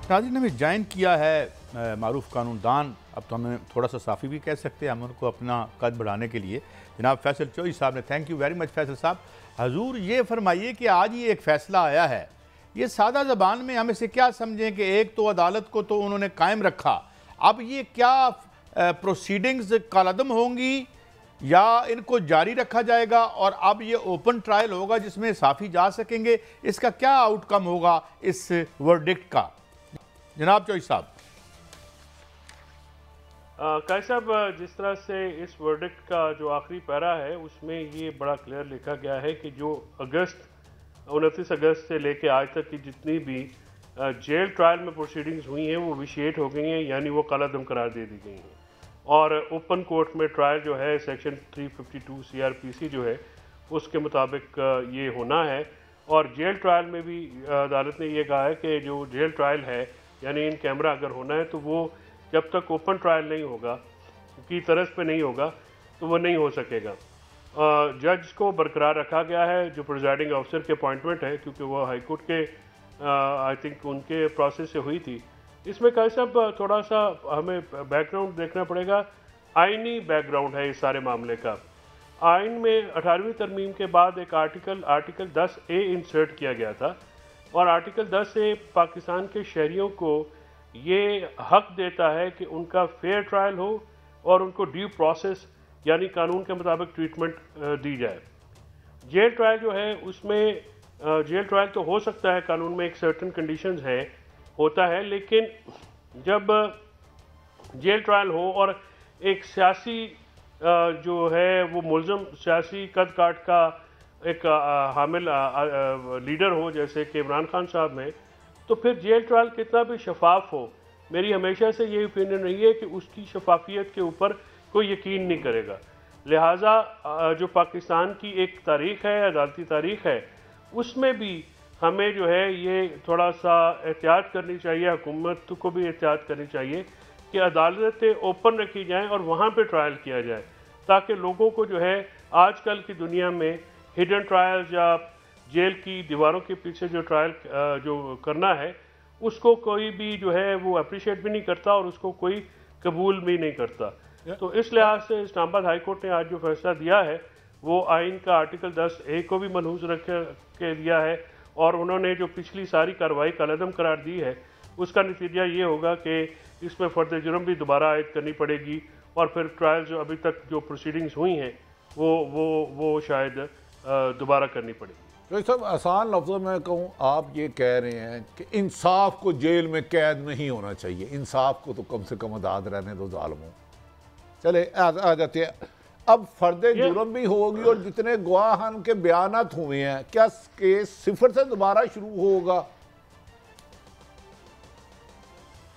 नाज़रीन, हमें ज्वाइन किया है मारूफ कानूनदान, अब तो हमें थोड़ा सा साफ़ी भी कह सकते हैं, हम उनको अपना कद बढ़ाने के लिए जनाब फैसल चौधरी साहब ने। Thank you very much Faisal साहब। हजूर ये फरमाइए कि आज ये एक फ़ैसला आया है, ये सादा ज़बान में हम इसे क्या समझें कि एक तो अदालत को तो उन्होंने कायम रखा, अब ये क्या प्रोसीडिंग्स कालअदम होंगी या इनको जारी रखा जाएगा और अब ये ओपन ट्रायल होगा जिसमें साफ़ी जा सकेंगे, इसका क्या आउटकम होगा इस वर्डिक्ट का? जनाब चौधरी साहब। काई साहब, जिस तरह से इस वर्डिक्ट का जो आखिरी पैरा है उसमें ये बड़ा क्लियर लिखा गया है कि जो 29 अगस्त से लेके आज तक की जितनी भी जेल ट्रायल में प्रोसीडिंग्स हुई हैं वो विशिएट हो गई हैं, यानी वो कालादम करार दे दी गई हैं। और ओपन कोर्ट में ट्रायल जो है सेक्शन 352 CRPC जो है उसके मुताबिक ये होना है। और जेल ट्रायल में भी अदालत ने ये कहा है कि जो जेल ट्रायल है यानी इन कैमरा अगर होना है तो वो जब तक ओपन ट्रायल नहीं होगा की तरस पे नहीं होगा तो वो नहीं हो सकेगा। जज को बरकरार रखा गया है, जो प्रिजाइडिंग ऑफिसर के अपॉइंटमेंट है, क्योंकि वो हाई कोर्ट के आई थिंक उनके प्रोसेस से हुई थी। इसमें कई साहब थोड़ा सा हमें बैकग्राउंड देखना पड़ेगा, आइनी बैकग्राउंड है इस सारे मामले का। आइन में 18वीं तरमीम के बाद एक आर्टिकल 10A इंसर्ट किया गया था और आर्टिकल 10A पाकिस्तान के शहरियों को ये हक देता है कि उनका फेयर ट्रायल हो और उनको ड्यू प्रोसेस यानी कानून के मुताबिक ट्रीटमेंट दी जाए। जेल ट्रायल जो है उसमें जेल ट्रायल तो हो सकता है, कानून में एक सर्टेन कंडीशंस है होता है, लेकिन जब जेल ट्रायल हो और एक सियासी जो है वो मुलज़म सियासी कद काट का एक हामिल लीडर हो जैसे कि इमरान खान साहब में, तो फिर जेल ट्रायल कितना भी शफाफ हो, मेरी हमेशा से ये ओपिनियन रही है कि उसकी शफाफियत के ऊपर कोई यकीन नहीं करेगा। लिहाजा जो पाकिस्तान की एक तारीख़ है, अदालती तारीख़ है, उसमें भी हमें जो है ये थोड़ा सा एहतियात करनी चाहिए, हुकूमत को भी एहतियात करनी चाहिए कि अदालतें ओपन रखी जाएं और वहाँ पे ट्रायल किया जाए, ताकि लोगों को जो है आजकल की दुनिया में हिडन ट्रायल्स या जेल की दीवारों के पीछे जो ट्रायल जो करना है उसको कोई भी जो है वो अप्रिशिएट भी नहीं करता और उसको कोई कबूल भी नहीं करता। तो इस लिहाज से इस्लामाबाद हाई कोर्ट ने आज जो फैसला दिया है वो आइन का आर्टिकल 10A को भी मनहूस रख के दिया है और उन्होंने जो पिछली सारी कार्रवाई कालअदम करार दी है उसका नतीजा ये होगा कि इसमें फ़र्द जुर्म भी दोबारा आयद करनी पड़ेगी और फिर ट्रायल जो अभी तक जो प्रोसीडिंग्स हुई हैं वो शायद दोबारा करनी पड़ेगी। तो सब आसान लफ्ज़ों में कहूँ, आप ये कह रहे हैं कि इंसाफ को जेल में कैद नहीं होना चाहिए, इंसाफ को तो कम से कम आज़ाद रहने दो ज़ालिमों। चले आ जाते हैं, अब फर्द जुर्म भी होगी और जितने गवाहान के बयानात हुए हैं, क्या केस सिफर से दोबारा शुरू होगा?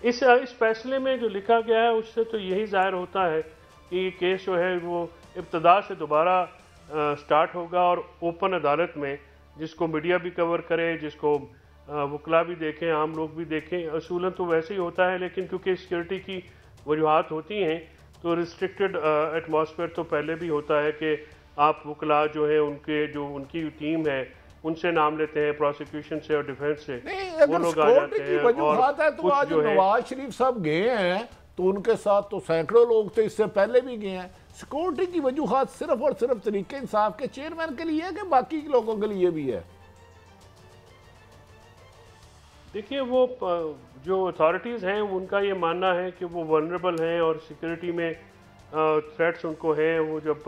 इस फैसले में जो लिखा गया है उससे तो यही जाहिर होता है कि ये केस जो है वो इब्तदा से दोबारा स्टार्ट होगा और ओपन अदालत में जिसको मीडिया भी कवर करे, जिसको वकला भी देखें, आम लोग भी देखें। असूलन तो वैसे ही होता है, लेकिन क्योंकि सिक्योरिटी की वजूहात होती हैं तो रिस्ट्रिक्टेड एटमॉस्फेयर तो पहले भी होता है कि आप वकला जो है उनकी टीम है उनसे नाम लेते हैं, प्रोसिक्यूशन से और डिफेंस से वो लोग आ जाते हैं। वजूहात है तो आज नवाज शरीफ साहब गए हैं तो उनके साथ तो सैकड़ों लोग थे, इससे पहले भी गए हैं। सिक्योरिटी की वजूहात सिर्फ और सिर्फ तरीके इंसाफ के चेयरमैन के लिए है कि बाकी के लोगों के लिए भी है? देखिए, वो जो अथॉरिटीज़ हैं उनका ये मानना है कि वो वनरेबल हैं और सिक्योरिटी में थ्रेट्स उनको हैं। वो जब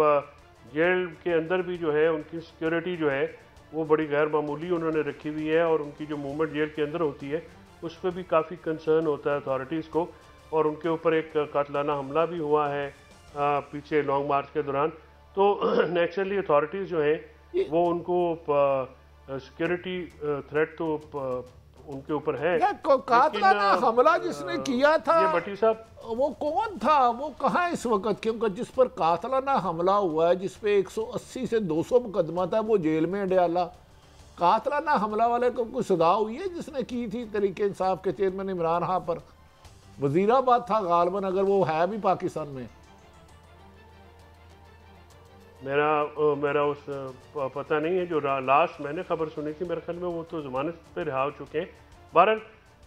जेल के अंदर भी जो है उनकी सिक्योरिटी जो है वो बड़ी गैर मामूली उन्होंने रखी हुई है और उनकी जो मूवमेंट जेल के अंदर होती है उस पर भी काफ़ी कंसर्न होता है अथॉरिटीज़ को। और उनके ऊपर एक कातलाना हमला भी हुआ है पीछे लॉन्ग मार्च के दौरान। तो नेचुरली अथॉरिटीज़ जो हैं वो उनको सिक्योरिटी थ्रेट तो उनके ऊपर है। कातलाना हमला जिसने किया था ये भट्टी साहब, वो कौन था, वो कहाँ इस वक्त? क्योंकि जिस पर कातलाना हमला हुआ है, जिस पे 180 से 200 मुकदमा था, वो जेल में डयाला। कातलाना हमला वाले को कोई सजा हुई है जिसने की थी तरीके इंसाफ के चेयरमैन इमरान खान पर? वजीराबाद था गालबन, अगर वो है भी पाकिस्तान में। मेरा उस पता नहीं है, जो लास्ट मैंने खबर सुनी थी मेरे ख्याल में वो तो जमानत पे रिहा हो चुके हैं। बहरहाल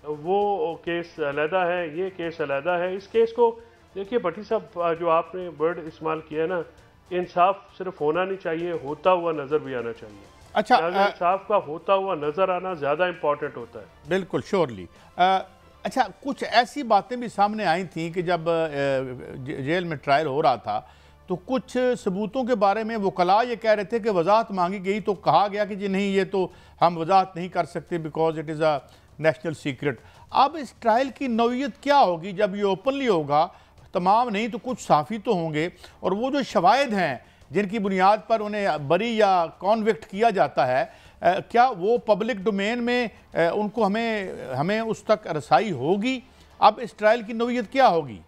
वो केस अलहदा है, ये केस अलहदा है। इस केस को देखिए भट्टी साहब, जो आपने वर्ड इस्तेमाल किया ना, इंसाफ सिर्फ होना नहीं चाहिए, होता हुआ नज़र भी आना चाहिए। अच्छा, इंसाफ का होता हुआ नज़र आना ज़्यादा इम्पॉर्टेंट होता है। बिल्कुल, श्योरली। अच्छा, कुछ ऐसी बातें भी सामने आई थी कि जब जेल में ट्रायल हो रहा था तो कुछ सबूतों के बारे में वकला ये कह रहे थे कि वजाहत मांगी गई, तो कहा गया कि जी नहीं, ये तो हम वजाहत नहीं कर सकते because it is a national secret. अब इस ट्रायल की नौयत क्या होगी जब ये ओपनली होगा? तमाम नहीं तो कुछ साफ़ी तो होंगे, और वो जो शवाहिद हैं जिनकी बुनियाद पर उन्हें बरी या कॉन्विक्ट किया जाता है, क्या वो पब्लिक डोमेन में उनको हमें उस तक रसाई होगी? अब इस ट्रायल की नौयत क्या होगी?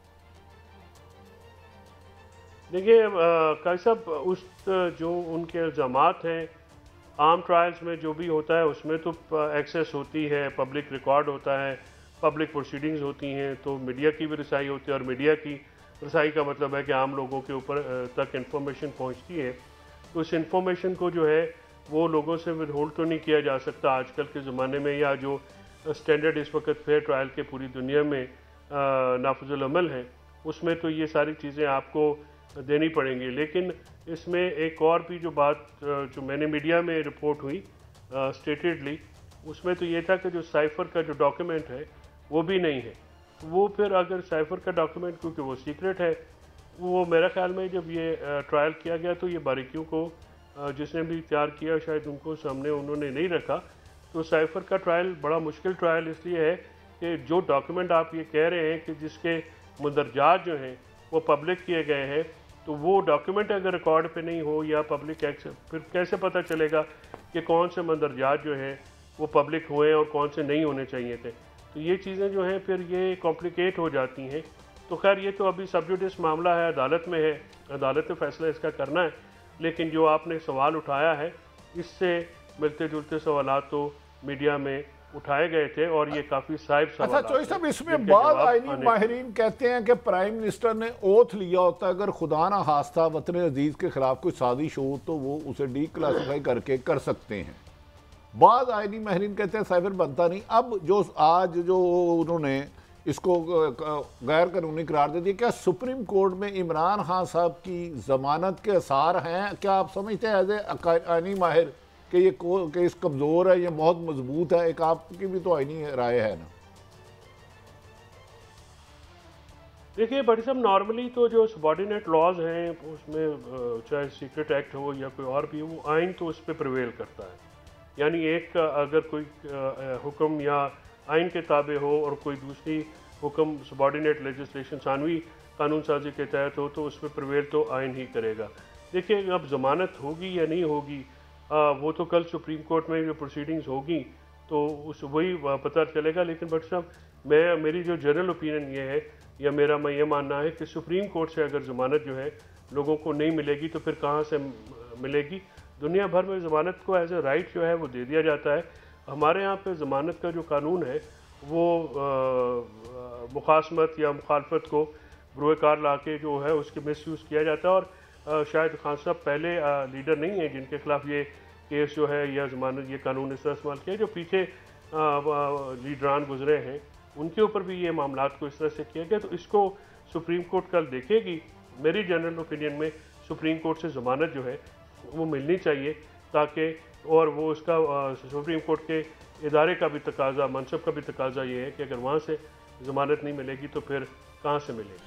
देखिए काजी साहब, उस जो उनके इल्ज़ामात हैं, आम ट्रायल्स में जो भी होता है उसमें तो एक्सेस होती है, पब्लिक रिकॉर्ड होता है, पब्लिक प्रोसीडिंग्स होती हैं, तो मीडिया की भी रसाई होती है। और मीडिया की रसाई का मतलब है कि आम लोगों के ऊपर तक इंफॉर्मेशन पहुंचती है। तो इस इंफॉर्मेशन को जो है वो लोगों से विदहोल्ड तो नहीं किया जा सकता आजकल के ज़माने में, या जो स्टैंडर्ड इस वक्त फेयर ट्रायल के पूरी दुनिया में नाफिजुल अमल है, उसमें तो ये सारी चीज़ें आपको देनी पड़ेंगी। लेकिन इसमें एक और भी जो बात जो मैंने मीडिया में रिपोर्ट हुई स्टेटेडली, उसमें तो ये था कि जो साइफर का जो डॉक्यूमेंट है वो भी नहीं है। वो फिर अगर साइफर का डॉक्यूमेंट, क्योंकि वो सीक्रेट है, वो मेरा ख्याल में जब ये ट्रायल किया गया तो ये बारीकियों को जिसने भी तैयार किया शायद उनको सामने उन्होंने नहीं रखा। तो साइफर का ट्रायल बड़ा मुश्किल ट्रायल इसलिए है कि जो डॉक्यूमेंट आप ये कह रहे हैं कि जिसके मुंदरजात जो हैं वो पब्लिक किए गए हैं, तो वो डॉक्यूमेंट अगर रिकॉर्ड पे नहीं हो या पब्लिक एक्सेस, फिर कैसे पता चलेगा कि कौन से मंदरजात जो हैं वो पब्लिक हुए और कौन से नहीं होने चाहिए थे? तो ये चीज़ें जो हैं फिर ये कॉम्प्लिकेट हो जाती हैं। तो खैर ये तो अभी सब जुडिस मामला है, अदालत में है, अदालत ने फैसला इसका करना है। लेकिन जो आपने सवाल उठाया है, इससे मिलते जुलते सवाल तो मीडिया में उठाए गए थे और ये काफ़ी साहिब सवाल। अच्छा चौधरी साहब, इसमें बाद आईनी माहिरीन कहते हैं कि प्राइम मिनिस्टर ने ओथ लिया होता है अगर खुदा ना खास्ता वतन अजीज़ के खिलाफ कोई साजिश हो तो वो उसे डी क्लासीफाई करके कर सकते हैं। बाद आईनी माहिरीन कहते हैं साइफर बनता नहीं। अब जो आज जो उन्होंने इसको गैर कानूनी करार दे दिया, क्या सुप्रीम कोर्ट में इमरान खान साहब की जमानत के आसार हैं? क्या आप समझते हैं एज ए आईनी माहिर कि ये केस कमज़ोर है, ये बहुत मजबूत है? एक आपकी भी तो आईनी राय है ना। देखिए बड़ी साहब, नॉर्मली तो जो सबॉर्डिनेट लॉज हैं उसमें चाहे सीक्रेट एक्ट हो या कोई और भी, वो आइन तो उस पर प्रिवेल करता है। यानी एक अगर कोई हुक्म या आइन के ताबे हो और कोई दूसरी हुक्म सबॉर्डिनेट लेजिस्लेशन सानवी कानून साजी के तहत हो, तो उस पर प्रिवेल तो आइन ही करेगा। देखिए अब ज़मानत होगी या नहीं होगी, वो तो कल सुप्रीम कोर्ट में जो प्रोसीडिंग्स होगी तो उस वही पता चलेगा। लेकिन बट साहब, मेरी जो जनरल ओपिनियन ये है या मेरा मैं ये मानना है कि सुप्रीम कोर्ट से अगर ज़मानत जो है लोगों को नहीं मिलेगी तो फिर कहाँ से मिलेगी? दुनिया भर में ज़मानत को एज ए राइट जो है वो दे दिया जाता है। हमारे यहाँ पे ज़मानत का जो कानून है वो मुखासमत या मुखालफत को बरूए कार ला के जो है उसके मिसयूज़ किया जाता है। और शायद खान साहब पहले लीडर नहीं हैं जिनके खिलाफ ये केस जो है या ज़मानत ये कानून इस तरह इस्तेमाल किया। जो पीछे लीडरान गुजरे हैं उनके ऊपर भी ये मामलात को इस तरह से किया गया। तो इसको सुप्रीम कोर्ट कल देखेगी। मेरी जनरल ओपिनियन में सुप्रीम कोर्ट से ज़मानत जो है वो मिलनी चाहिए, ताकि और वो उसका सुप्रीम कोर्ट के इदारे का भी तकाजा, मनसब का भी तकाजा ये है कि अगर वहाँ से ज़मानत नहीं मिलेगी तो फिर कहाँ से मिलेगी।